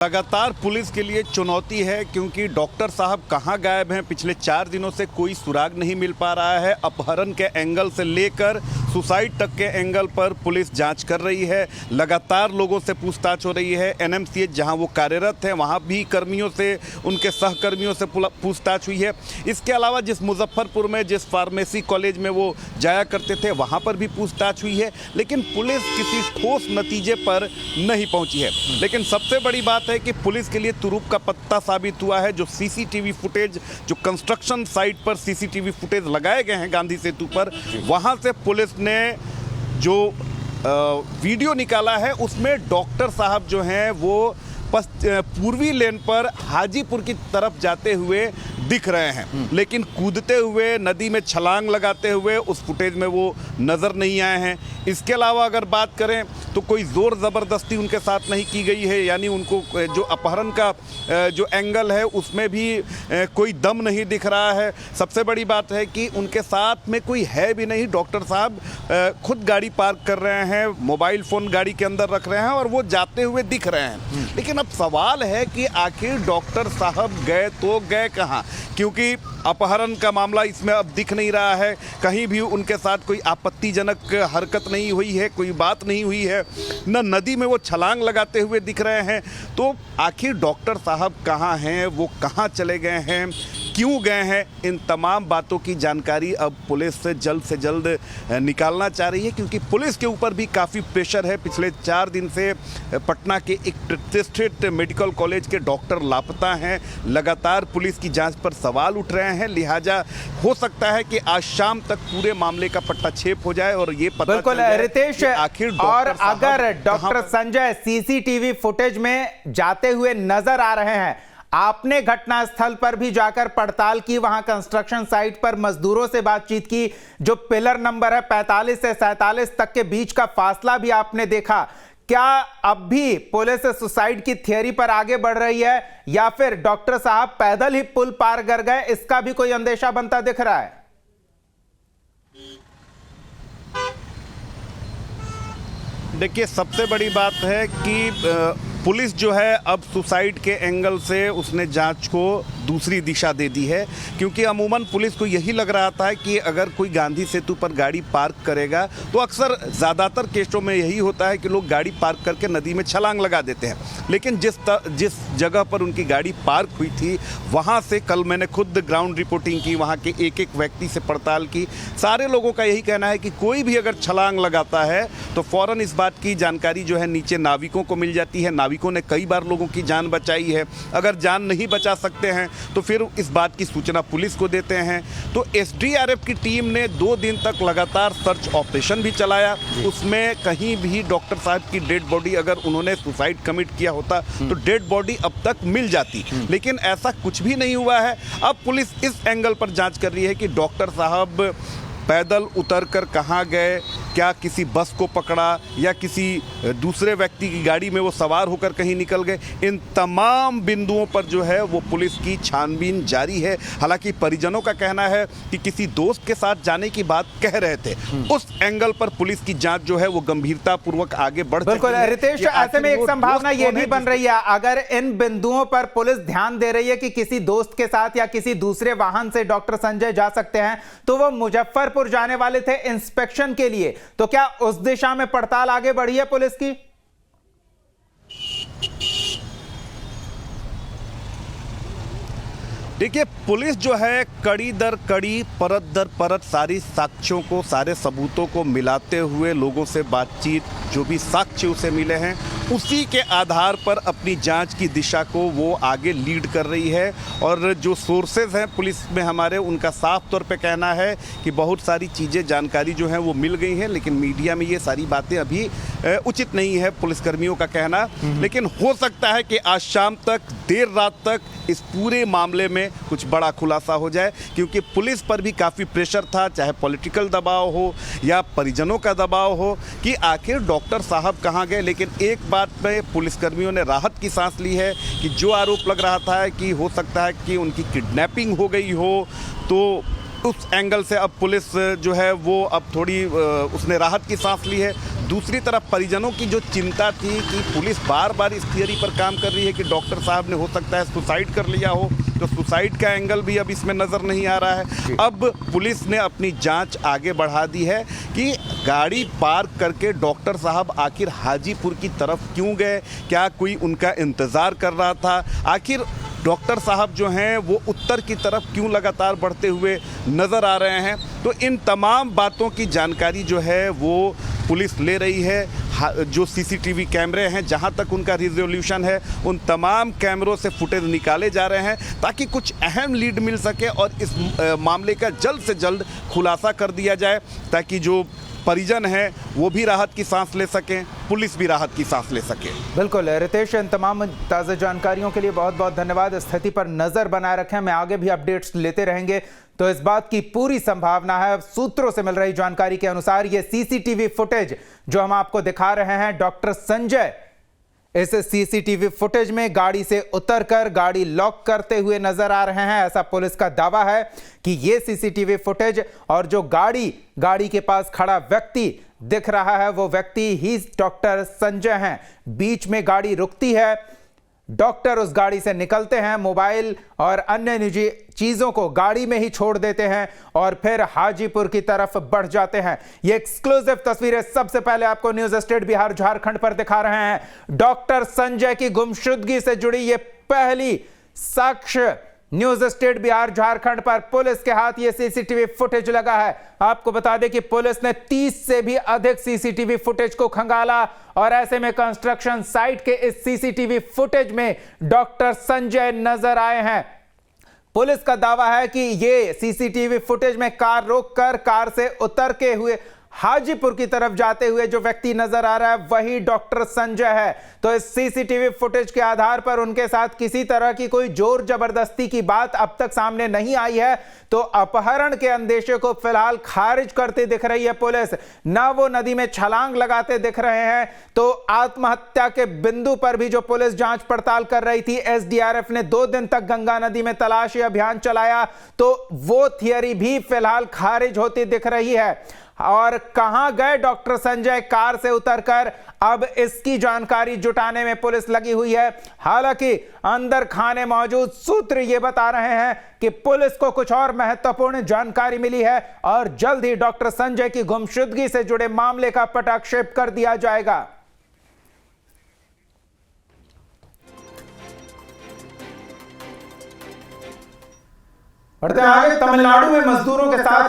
लगातार पुलिस के लिए चुनौती है क्योंकि डॉक्टर साहब कहां गायब हैं। पिछले 4 दिनों से कोई सुराग नहीं मिल पा रहा है। अपहरण के एंगल से लेकर सुसाइड तक के एंगल पर पुलिस जांच कर रही है। लगातार लोगों से पूछताछ हो रही है। एनएमसीएच जहां वो कार्यरत हैं वहां भी कर्मियों से, उनके सहकर्मियों से पूछताछ हुई है। इसके अलावा जिस मुजफ्फरपुर में जिस फार्मेसी कॉलेज में वो जाया करते थे वहाँ पर भी पूछताछ हुई है, लेकिन पुलिस किसी ठोस नतीजे पर नहीं पहुँची है। लेकिन सबसे बड़ी बात है कि पुलिस के लिए तुरुप का पत्ता साबित हुआ है जो सीसीटीवी फुटेज, जो कंस्ट्रक्शन साइट पर सीसीटीवी फुटेज लगाए गए हैं गांधी सेतु पर, वहां से पुलिस ने जो वीडियो निकाला है उसमें डॉक्टर साहब जो हैं वो पूर्वी लेन पर हाजीपुर की तरफ जाते हुए दिख रहे हैं, लेकिन कूदते हुए, नदी में छलांग लगाते हुए उस फुटेज में वो नज़र नहीं आए हैं। इसके अलावा अगर बात करें तो कोई ज़ोर ज़बरदस्ती उनके साथ नहीं की गई है, यानी उनको जो अपहरण का जो एंगल है उसमें भी कोई दम नहीं दिख रहा है। सबसे बड़ी बात है कि उनके साथ में कोई है भी नहीं। डॉक्टर साहब खुद गाड़ी पार्क कर रहे हैं, मोबाइल फ़ोन गाड़ी के अंदर रख रहे हैं और वो जाते हुए दिख रहे हैं। लेकिन अब सवाल है कि आखिर डॉक्टर साहब गए तो गए कहाँ, क्योंकि अपहरण का मामला इसमें अब दिख नहीं रहा है। कहीं भी उनके साथ कोई आपत्तिजनक हरकत नहीं हुई है, कोई बात नहीं हुई है, न नदी में वो छलांग लगाते हुए दिख रहे हैं। तो आखिर डॉक्टर साहब कहाँ हैं, वो कहाँ चले गए हैं, क्यों गए हैं, इन तमाम बातों की जानकारी अब पुलिस से जल्द निकालना चाह रही है, क्योंकि पुलिस के ऊपर भी काफ़ी प्रेशर है। पिछले 4 दिन से पटना के एक प्रतिष्ठित मेडिकल कॉलेज के डॉक्टर लापता हैं। लगातार पुलिस की जांच पर सवाल उठ रहे हैं, लिहाजा हो सकता है कि आज शाम तक पूरे मामले का पट्टाछेप हो जाए और ये पता बिल्कुल रितेश, आखिर और अगर डॉक्टर संजय सीसीटीवी फुटेज में जाते हुए नजर आ रहे हैं, आपने घटनास्थल पर भी जाकर पड़ताल की, वहां कंस्ट्रक्शन साइट पर मजदूरों से बातचीत की, जो पिलर नंबर है 45 से 47 तक के बीच का फासला भी आपने देखा। क्या अब भी पुलिस सुसाइड की थियरी पर आगे बढ़ रही है या फिर डॉक्टर साहब पैदल ही पुल पार कर गए, इसका भी कोई अंदेशा बनता दिख रहा है? देखिए, सबसे बड़ी बात है कि पुलिस जो है अब सुसाइड के एंगल से उसने जांच को दूसरी दिशा दे दी है, क्योंकि अमूमन पुलिस को यही लग रहा था कि अगर कोई गांधी सेतु पर गाड़ी पार्क करेगा तो अक्सर ज़्यादातर केसों में यही होता है कि लोग गाड़ी पार्क करके नदी में छलांग लगा देते हैं। लेकिन जिस जगह पर उनकी गाड़ी पार्क हुई थी वहाँ से कल मैंने खुद ग्राउंड रिपोर्टिंग की, वहाँ के एक व्यक्ति से पड़ताल की। सारे लोगों का यही कहना है कि कोई भी अगर छलांग लगाता है तो फ़ौरन इस बात की जानकारी जो है नीचे नाविकों को मिल जाती है। नाविकों ने कई बार लोगों की जान बचाई है। अगर जान नहीं बचा सकते हैं तो फिर इस बात की सूचना पुलिस को देते हैं। तो एसडीआरएफ की टीम ने 2 दिन तक लगातार सर्च ऑपरेशन भी चलाया। उसमें कहीं भी डॉक्टर साहब की डेड बॉडी, अगर उन्होंने सुसाइड कमिट किया होता तो डेड बॉडी अब तक मिल जाती, लेकिन ऐसा कुछ भी नहीं हुआ है। अब पुलिस इस एंगल पर जांच कर रही है कि डॉक्टर साहब पैदल उतरकर कहाँ गए, क्या किसी बस को पकड़ा या किसी दूसरे व्यक्ति की गाड़ी में वो सवार होकर कहीं निकल गए। इन तमाम बिंदुओं पर जो है वो पुलिस की छानबीन जारी है। हालांकि परिजनों का कहना है कि किसी दोस्त के साथ जाने की बात कह रहे थे। उस एंगल पर पुलिस की जांच जो है वो गंभीरतापूर्वक आगे बढ़ रही है। बिल्कुल रितेश, ऐसे में एक संभावना ये भी बन रही है, अगर इन बिंदुओं पर पुलिस ध्यान दे रही है कि किसी दोस्त के साथ या किसी दूसरे वाहन से डॉक्टर संजय जा सकते हैं, तो वो मुजफ्फरपुर जाने वाले थे इंस्पेक्शन के लिए, तो क्या उस दिशा में पड़ताल आगे बढ़ी है पुलिस की? देखिए, पुलिस जो है कड़ी दर कड़ी, परत दर परत सारी साक्ष्यों को, सारे सबूतों को मिलाते हुए लोगों से बातचीत, जो भी साक्ष्य उसे मिले हैं उसी के आधार पर अपनी जांच की दिशा को वो आगे लीड कर रही है। और जो सोर्सेज हैं पुलिस में हमारे, उनका साफ तौर पे कहना है कि बहुत सारी चीज़ें, जानकारी जो है वो मिल गई हैं, लेकिन मीडिया में ये सारी बातें अभी उचित नहीं है, पुलिसकर्मियों का कहना। लेकिन हो सकता है कि आज शाम तक, देर रात तक इस पूरे मामले में कुछ बड़ा खुलासा हो जाए, क्योंकि पुलिस पर भी काफ़ी प्रेशर था, चाहे पॉलिटिकल दबाव हो या परिजनों का दबाव हो कि आखिर डॉक्टर साहब कहाँ गए। लेकिन एक बात पे पुलिसकर्मियों ने राहत की सांस ली है कि जो आरोप लग रहा था कि हो सकता है कि उनकी किडनैपिंग हो गई हो, तो उस एंगल से अब पुलिस जो है वो अब थोड़ी उसने राहत की सांस ली है। दूसरी तरफ परिजनों की जो चिंता थी कि पुलिस बार बार इस थियरी पर काम कर रही है कि डॉक्टर साहब ने हो सकता है सुसाइड कर लिया हो, तो सुसाइड का एंगल भी अब इसमें नज़र नहीं आ रहा है। अब पुलिस ने अपनी जांच आगे बढ़ा दी है कि गाड़ी पार्क करके डॉक्टर साहब आखिर हाजीपुर की तरफ क्यों गए, क्या कोई उनका इंतज़ार कर रहा था, आखिर डॉक्टर साहब जो हैं वो उत्तर की तरफ क्यों लगातार बढ़ते हुए नज़र आ रहे हैं। तो इन तमाम बातों की जानकारी जो है वो पुलिस ले रही है। जो सीसीटीवी कैमरे हैं, जहां तक उनका रिजोल्यूशन है, उन तमाम कैमरों से फुटेज निकाले जा रहे हैं ताकि कुछ अहम लीड मिल सके और इस मामले का जल्द से जल्द खुलासा कर दिया जाए, ताकि जो परिजन हैं वो भी राहत की सांस ले सकें, पुलिस भी राहत की सांस ले सके। बिल्कुल रितेश, इन तमाम ताज़ा जानकारियों के लिए बहुत बहुत धन्यवाद। स्थिति पर नजर बनाए रखें, मैं आगे भी अपडेट्स लेते रहेंगे। तो इस बात की पूरी संभावना है, सूत्रों से मिल रही जानकारी के अनुसार ये सीसीटीवी फुटेज जो हम आपको दिखा रहे हैं, डॉक्टर संजय इस सीसीटीवी फुटेज में गाड़ी से उतरकर गाड़ी लॉक करते हुए नजर आ रहे हैं। ऐसा पुलिस का दावा है कि ये सीसीटीवी फुटेज और जो गाड़ी के पास खड़ा व्यक्ति दिख रहा है वो व्यक्ति ही डॉक्टर संजय हैं। बीच में गाड़ी रुकती है, डॉक्टर उस गाड़ी से निकलते हैं, मोबाइल और अन्य निजी चीजों को गाड़ी में ही छोड़ देते हैं और फिर हाजीपुर की तरफ बढ़ जाते हैं। ये एक्सक्लूसिव तस्वीरें सबसे पहले आपको न्यूज स्टेट बिहार झारखंड पर दिखा रहे हैं। डॉक्टर संजय की गुमशुदगी से जुड़ी ये पहली साक्ष्य न्यूज स्टेट बिहार झारखंड पर पुलिस के हाथ ये सीसीटीवी फुटेज लगा है। आपको बता दें कि पुलिस ने 30 से भी अधिक सीसीटीवी फुटेज को खंगाला और ऐसे में कंस्ट्रक्शन साइट के इस सीसीटीवी फुटेज में डॉक्टर संजय नजर आए हैं। पुलिस का दावा है कि ये सीसीटीवी फुटेज में कार रोककर कार से उतर के हुए हाजीपुर की तरफ जाते हुए जो व्यक्ति नजर आ रहा है वही डॉक्टर संजय है। तो इस सीसीटीवी फुटेज के आधार पर उनके साथ किसी तरह की कोई जोर जबरदस्ती की बात अब तक सामने नहीं आई है। तो अपहरण के अंदेशे को फिलहाल खारिज करते दिख रही है पुलिस। ना वो नदी में छलांग लगाते दिख रहे हैं, तो आत्महत्या के बिंदु पर भी जो पुलिस जांच पड़ताल कर रही थी, एसडीआरएफ ने 2 दिन तक गंगा नदी में तलाशी अभियान चलाया, तो वो थियरी भी फिलहाल खारिज होती दिख रही है। और कहां गए डॉक्टर संजय कार से उतरकर, अब इसकी जानकारी जुटाने में पुलिस लगी हुई है। हालांकि अंदर खाने मौजूद सूत्र यह बता रहे हैं कि पुलिस को कुछ और महत्वपूर्ण जानकारी मिली है और जल्द ही डॉक्टर संजय की गुमशुदगी से जुड़े मामले का पटाक्षेप कर दिया जाएगा। बढ़ते आगे, तमिलनाडु में मजदूरों के साथ